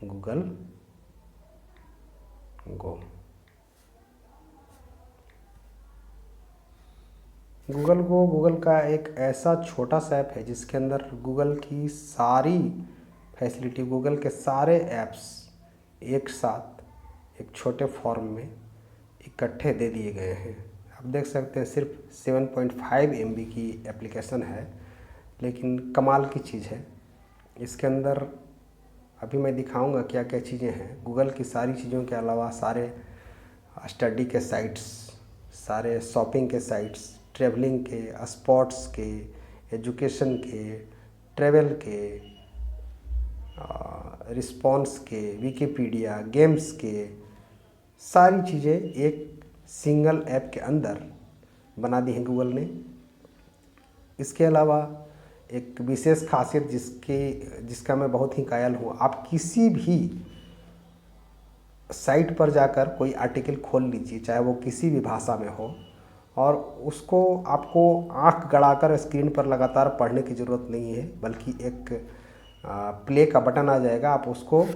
Google गो। Google go Google का एक ऐसा छोटा सा ऐप है जिसके अंदर गूगल की सारी फैसिलिटी, गूगल के सारे ऐप्स एक साथ एक छोटे फॉर्म में इकट्ठे दे दिए गए हैं। आप देख सकते हैं सिर्फ 7.5 MB की एप्लीकेशन है, लेकिन कमाल की चीज़ है। इसके अंदर अभी मैं दिखाऊंगा क्या क्या चीज़ें हैं। गूगल की सारी चीज़ों के अलावा सारे स्टडी के साइट्स, सारे शॉपिंग के साइट्स, ट्रैवलिंग के, स्पोर्ट्स के, एजुकेशन के, ट्रैवल के, रिस्पॉन्स के, विकिपीडिया, गेम्स के, सारी चीज़ें एक सिंगल ऐप के अंदर बना दी हैं गूगल ने। इसके अलावा एक विशेष खासियत जिसका मैं बहुत ही कायल हूँ, आप किसी भी साइट पर जाकर कोई आर्टिकल खोल लीजिए, चाहे वो किसी भी भाषा में हो, और उसको आपको आंख गड़ाकर स्क्रीन पर लगातार पढ़ने की ज़रूरत नहीं है, बल्कि एक प्ले का बटन आ जाएगा, आप उसको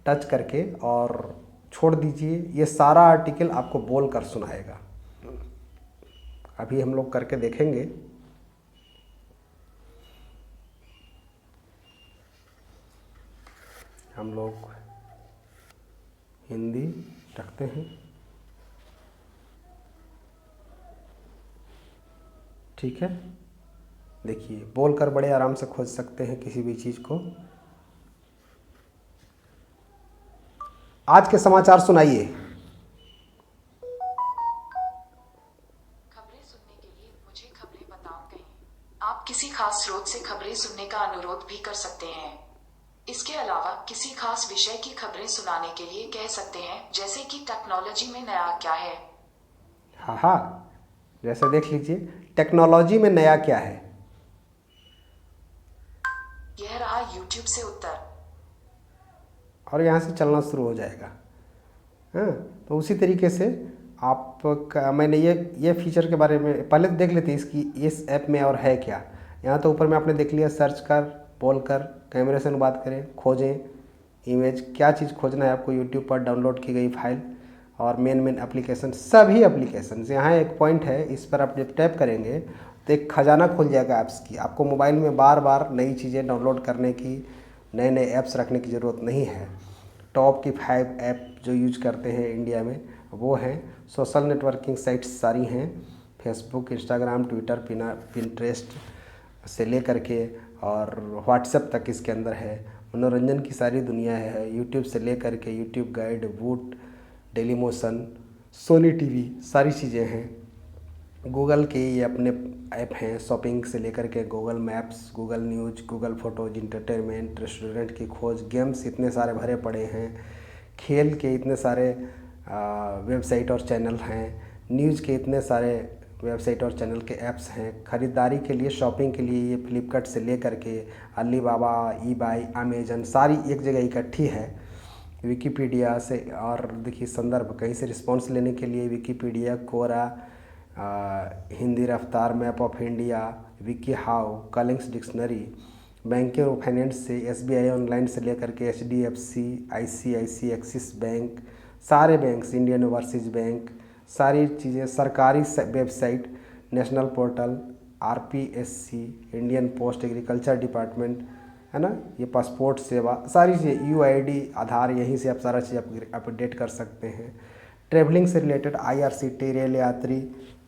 टच करके और छोड़ दीजिए, ये सारा आर्टिकल आपको बोल कर सुनाएगा। अभी हम लोग करके देखेंगे। हम लोग हिंदी रखते हैं, ठीक है। देखिए, बोलकर बड़े आराम से खोज सकते हैं किसी भी चीज़ को। आज के समाचार सुनाइए। खबरें सुनने के लिए मुझे खबरें बताओ कहें। आप किसी खास स्रोत से खबरें सुनने का अनुरोध भी कर सकते हैं। इसके अलावा किसी खास विषय की खबरें सुनाने के लिए कह सकते हैं, जैसे कि टेक्नोलॉजी में नया क्या है। हाँ, जैसे देख लीजिए, टेक्नोलॉजी में नया क्या है। यह रहा YouTube से उत्तर। और यहाँ से चलना शुरू हो जाएगा। हाँ, तो उसी तरीके से मैंने ये फीचर के बारे में पहले देख लेते हैं, इस ऐप में और है क्या। यहाँ तो ऊपर में आपने देख लिया, सर्च कर, बोल कर, कैमरे से बात करें, खोजें इमेज, क्या चीज़ खोजना है आपको, यूट्यूब पर डाउनलोड की गई फाइल और मेन एप्लीकेशन, सभी एप्लीकेशन। यहाँ एक पॉइंट है, इस पर आप जब टैप करेंगे तो एक खजाना खुल जाएगा ऐप्स की। आपको मोबाइल में बार बार नई चीज़ें डाउनलोड करने की, नए नए ऐप्स रखने की ज़रूरत नहीं है। टॉप की 5 ऐप जो यूज करते हैं इंडिया में वो हैं। सोशल नेटवर्किंग साइट्स सारी हैं, फेसबुक, इंस्टाग्राम, ट्विटर, पिंटरेस्ट से लेकर के और व्हाट्सएप तक इसके अंदर है। मनोरंजन की सारी दुनिया है, यूट्यूब से लेकर के यूट्यूब गाइड, वूट, डेली मोशन, सोनी टीवी, सारी चीज़ें हैं। गूगल के ये अपने ऐप हैं, शॉपिंग से लेकर के Google maps, Google news, Google photos, entertainment, restaurant की खोज, गेम्स इतने सारे भरे पड़े हैं, खेल के इतने सारे वेबसाइट और चैनल हैं, न्यूज़ के इतने सारे वेबसाइट और चैनल के ऐप्स हैं। ख़रीदारी के लिए, शॉपिंग के लिए ये फ्लिपकार्ट से लेकर के अलीबाबा, ईबाई, अमेजन, सारी एक जगह इकट्ठी है। विकिपीडिया से, और देखिए संदर्भ, कहीं से रिस्पॉन्स लेने के लिए Wikipedia, Quora, Hindi Raftaar, map of India, WikiHow, Collins dictionary, banking और फाइनेंस से SBI ऑनलाइन से लेकर के HDFC, ICICI, एक्सिस बैंक, सारे बैंक्स, इंडियन ओवरसीज बैंक, सारी चीज़ें, सरकारी website, national portal, RPSC, Indian Post, agriculture department, है ना, ये पासपोर्ट सेवा, सारी चीज़ें, UID, आधार, यहीं से आप सारा चीज़ अपडेट कर सकते हैं। ट्रैवलिंग से रिलेटेड IRCT, रेल यात्री,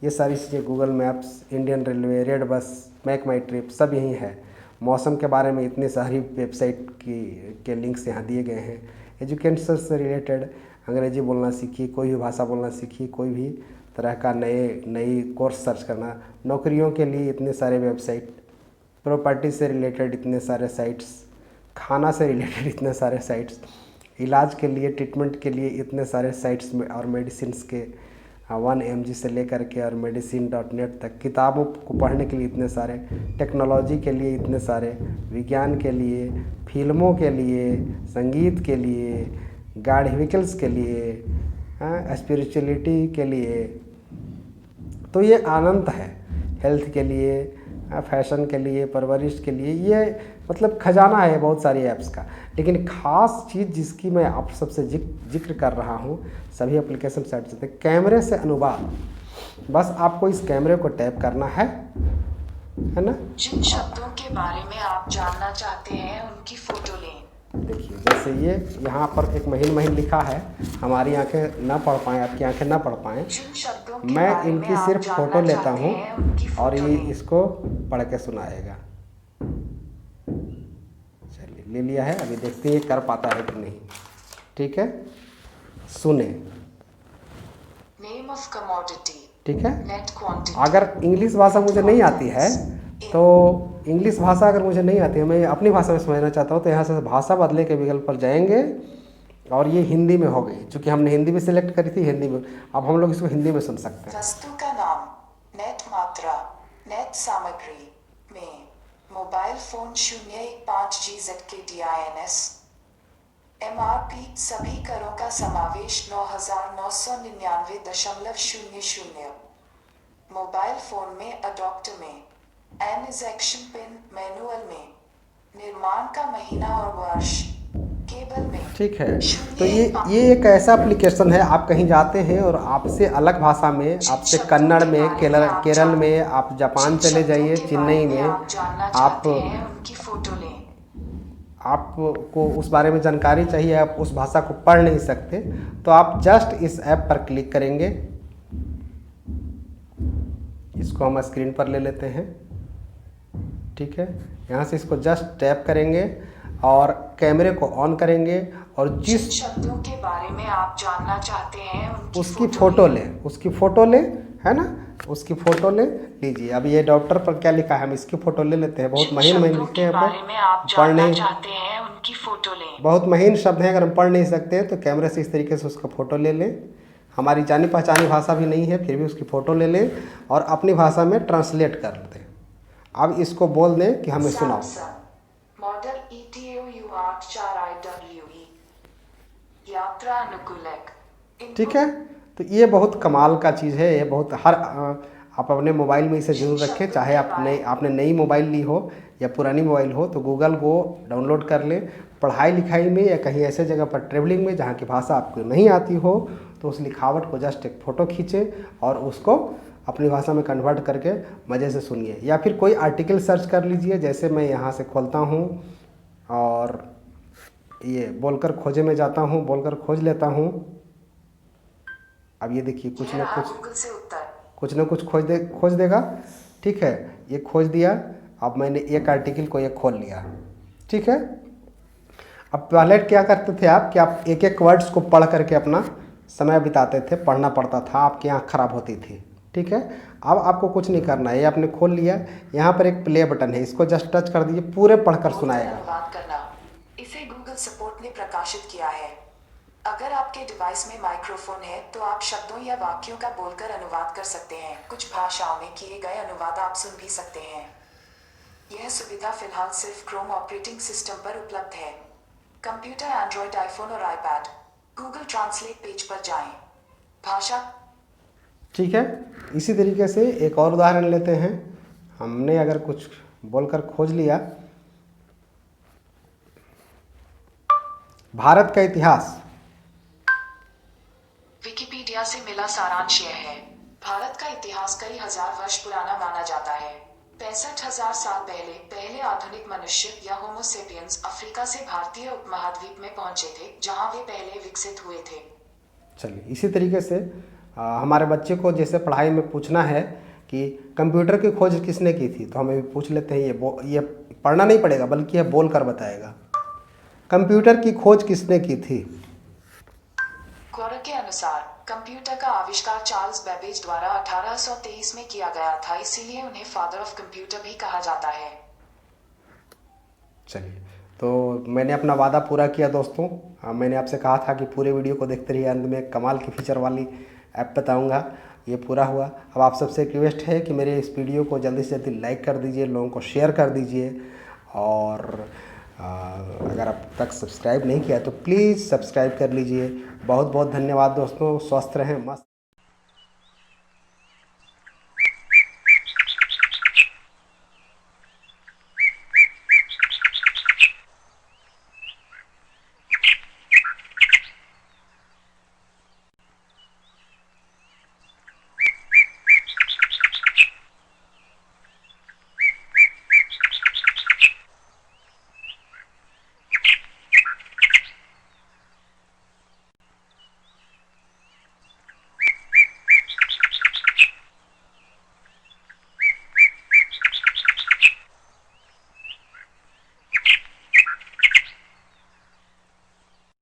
ये सारी चीज़ें, Google Maps, Indian Railway, redBus, MakeMyTrip, सब यहीं है। मौसम के बारे में इतनी सारी वेबसाइट के लिंक्स यहाँ दिए गए हैं। एजुकेशन से रिलेटेड अंग्रेजी बोलना सीखिए, कोई भी भाषा बोलना सीखिए, कोई भी तरह का नई कोर्स सर्च करना, नौकरियों के लिए इतने सारे वेबसाइट, प्रॉपर्टी से रिलेटेड इतने सारे साइट्स, खाना से रिलेटेड इतने सारे साइट्स, इलाज के लिए, ट्रीटमेंट के लिए इतने सारे साइट्स में, और मेडिसिन्स के 1mg से लेकर के और medicine.net तक, किताबों को पढ़ने के लिए इतने सारे, टेक्नोलॉजी के लिए इतने सारे, विज्ञान के लिए, फिल्मों के लिए, संगीत के लिए, गाड़ी व्हीकल्स के लिए, स्पिरिचुअलिटी के लिए, तो ये अनंत है। हेल्थ के लिए, फैशन के लिए, परवरिश के लिए, ये मतलब खजाना है बहुत सारी ऐप्स का। लेकिन ख़ास चीज़ जिसकी मैं आप सबसे जिक्र कर रहा हूँ, सभी एप्लीकेशन साइट से कैमरे से अनुवाद। बस आपको इस कैमरे को टैप करना है ना। जिन शब्दों के बारे में आप जानना चाहते हैं उनकी फोटो लें। देखिए जैसे ये यहाँ पर एक महीन महीन लिखा है, हमारी आंखें ना पढ़ पाएँ, आपकी आंखें ना पढ़ पाएँ, जिन शब्दों के मैं बारे में इनकी आप सिर्फ फ़ोटो जानना लेता चाहते हूँ हैं उनकी और फोटो ये लें। इसको पढ़ के सुनाएगा। चलिए ले लिया है, अभी देखते हैं ये कर पाता है कि नहीं। ठीक है, सुने। नेम ऑफ कमोडिटी, ठीक है, नेट क्वांटिटी। अगर इंग्लिश भाषा मुझे नहीं आती है तो इंग्लिश भाषा अगर मुझे नहीं आती है, मैं अपनी भाषा में समझना चाहता हूँ, तो यहाँ से भाषा बदले के विकल्प पर जाएंगे और ये हिंदी में हो गई, चूँकि हमने हिंदी भी सिलेक्ट करी थी, हिंदी में। अब हम लोग इसको हिंदी में सुन सकते हैं। वस्तु का नाम, नेट मात्रा, नेट सामग्री में मोबाइल फोन 015GZ के DINS MRP सभी करों का समावेश 9,999.00। मोबाइल फोन में अडॉप्टर में एनेक्शन पिन मैनुअल में निर्माण का महीना और वर्ष केबल में। ठीक है, तो ये एक ऐसा एप्लीकेशन है, आप कहीं जाते हैं और आपसे अलग भाषा में, आपसे कन्नड़ में, केरल में, आप जापान चले जाइए, चेन्नई में, उनकी फोटो लें। आपको उस बारे में जानकारी चाहिए, आप उस भाषा को पढ़ नहीं सकते, तो आप जस्ट इस ऐप पर क्लिक करेंगे। इसको हम स्क्रीन पर ले लेते हैं। ठीक है, यहाँ से इसको जस्ट टैप करेंगे और कैमरे को ऑन करेंगे और जिस शब्दों के बारे में आप जानना चाहते हैं उसकी फ़ोटो लें, उसकी फ़ोटो लें, है ना, उसकी फ़ोटो ले लीजिए। अब ये डॉक्टर पर क्या लिखा है, हम इसकी फ़ोटो ले लेते हैं। बहुत महीन महीन लिखे हैं, पढ़ नहीं चाहते हैं उनकी फ़ोटो लें। बहुत महीन शब्द हैं, अगर हम पढ़ नहीं सकते हैं तो कैमरे से इस तरीके से उसका फ़ोटो ले लें। हमारी जानी पहचानी भाषा भी नहीं है, फिर भी उसकी फ़ोटो ले लें और अपनी भाषा में ट्रांसलेट कर दें। अब इसको बोल दें कि हमें सुनाओ। मॉडल ETOU84IWE यात्रा अनुकूलक। ठीक है, तो ये बहुत कमाल का चीज़ है। ये बहुत आप अपने मोबाइल में इसे जरूर रखें, चाहे आपने नई मोबाइल ली हो या पुरानी मोबाइल हो, तो गूगल को डाउनलोड कर लें। पढ़ाई लिखाई में या कहीं ऐसे जगह पर ट्रेवलिंग में जहाँ की भाषा आपको नहीं आती हो, तो उस लिखावट को जस्ट एक फ़ोटो खींचे और उसको अपनी भाषा में कन्वर्ट करके मज़े से सुनिए। या फिर कोई आर्टिकल सर्च कर लीजिए, जैसे मैं यहाँ से खोलता हूँ और ये बोलकर खोजे में जाता हूँ, बोलकर खोज लेता हूँ। अब ये देखिए कुछ ना कुछ खोज देगा। ठीक है, ये खोज दिया। अब मैंने एक आर्टिकल को ये खोल लिया। ठीक है, अब पहले क्या करते थे आप कि आप एक एक वर्ड्स को पढ़ करके अपना समय बिताते थे, पढ़ना पड़ता था, आपकी आँख खराब होती थी। ठीक है, अब आपको कुछ नहीं करना है, ये आपने खोल लिया। यहाँ पर एक प्ले बटन है, इसको जस्ट टच कर दीजिए, पूरे पढ़कर सुनाएगा। अनुवाद करना, इसे गूगल सपोर्ट ने प्रकाशित किया है। अगर आपके डिवाइस में माइक्रोफोन है तो आप शब्दों या वाक्यों का बोलकर अनुवाद कर सकते हैं। कुछ भाषाओं में किए गए अनुवाद आप सुन भी सकते हैं। यह सुविधा फिलहाल सिर्फ क्रोम ऑपरेटिंग सिस्टम पर उपलब्ध है। कंप्यूटर, एंड्रॉयड, आईफोन और आईपैड गूगल ट्रांसलेट पेज पर जाएं। भाषा। ठीक है, इसी तरीके से एक और उदाहरण लेते हैं। हमने अगर कुछ बोलकर खोज लिया, भारत का इतिहास। विकिपीडिया से मिला सारांश यह है: भारत का इतिहास कई हजार वर्ष पुराना माना जाता है। 65,000 साल पहले आधुनिक मनुष्य या होमो सेपियंस अफ्रीका से भारतीय उपमहाद्वीप में पहुंचे थे, जहां वे पहले विकसित हुए थे। चलिए, इसी तरीके से हमारे बच्चे को जैसे पढ़ाई में पूछना है कि कंप्यूटर की खोज किसने की थी, तो हमें भी पूछ लेते हैं। ये पढ़ना नहीं पड़ेगा, बल्कि यह बोल कर बताएगा। कंप्यूटर की खोज किसने की थी? क्वारा के अनुसार कंप्यूटर का आविष्कार चार्ल्स बेबेज द्वारा 1823 में किया गया था, इसीलिए उन्हें फादर ऑफ कंप्यूटर भी कहा जाता है। चलिए, तो मैंने अपना वादा पूरा किया दोस्तों। मैंने आपसे कहा था कि पूरे वीडियो को देखते रहिए, अंत में कमाल की फीचर वाली ऐप बताऊंगा, ये पूरा हुआ। अब आप सबसे रिक्वेस्ट है कि मेरे इस वीडियो को जल्दी से जल्दी लाइक कर दीजिए, लोगों को शेयर कर दीजिए, और अगर अब तक सब्सक्राइब नहीं किया तो प्लीज़ सब्सक्राइब कर लीजिए। बहुत बहुत धन्यवाद दोस्तों, स्वस्थ रहें, मस्त।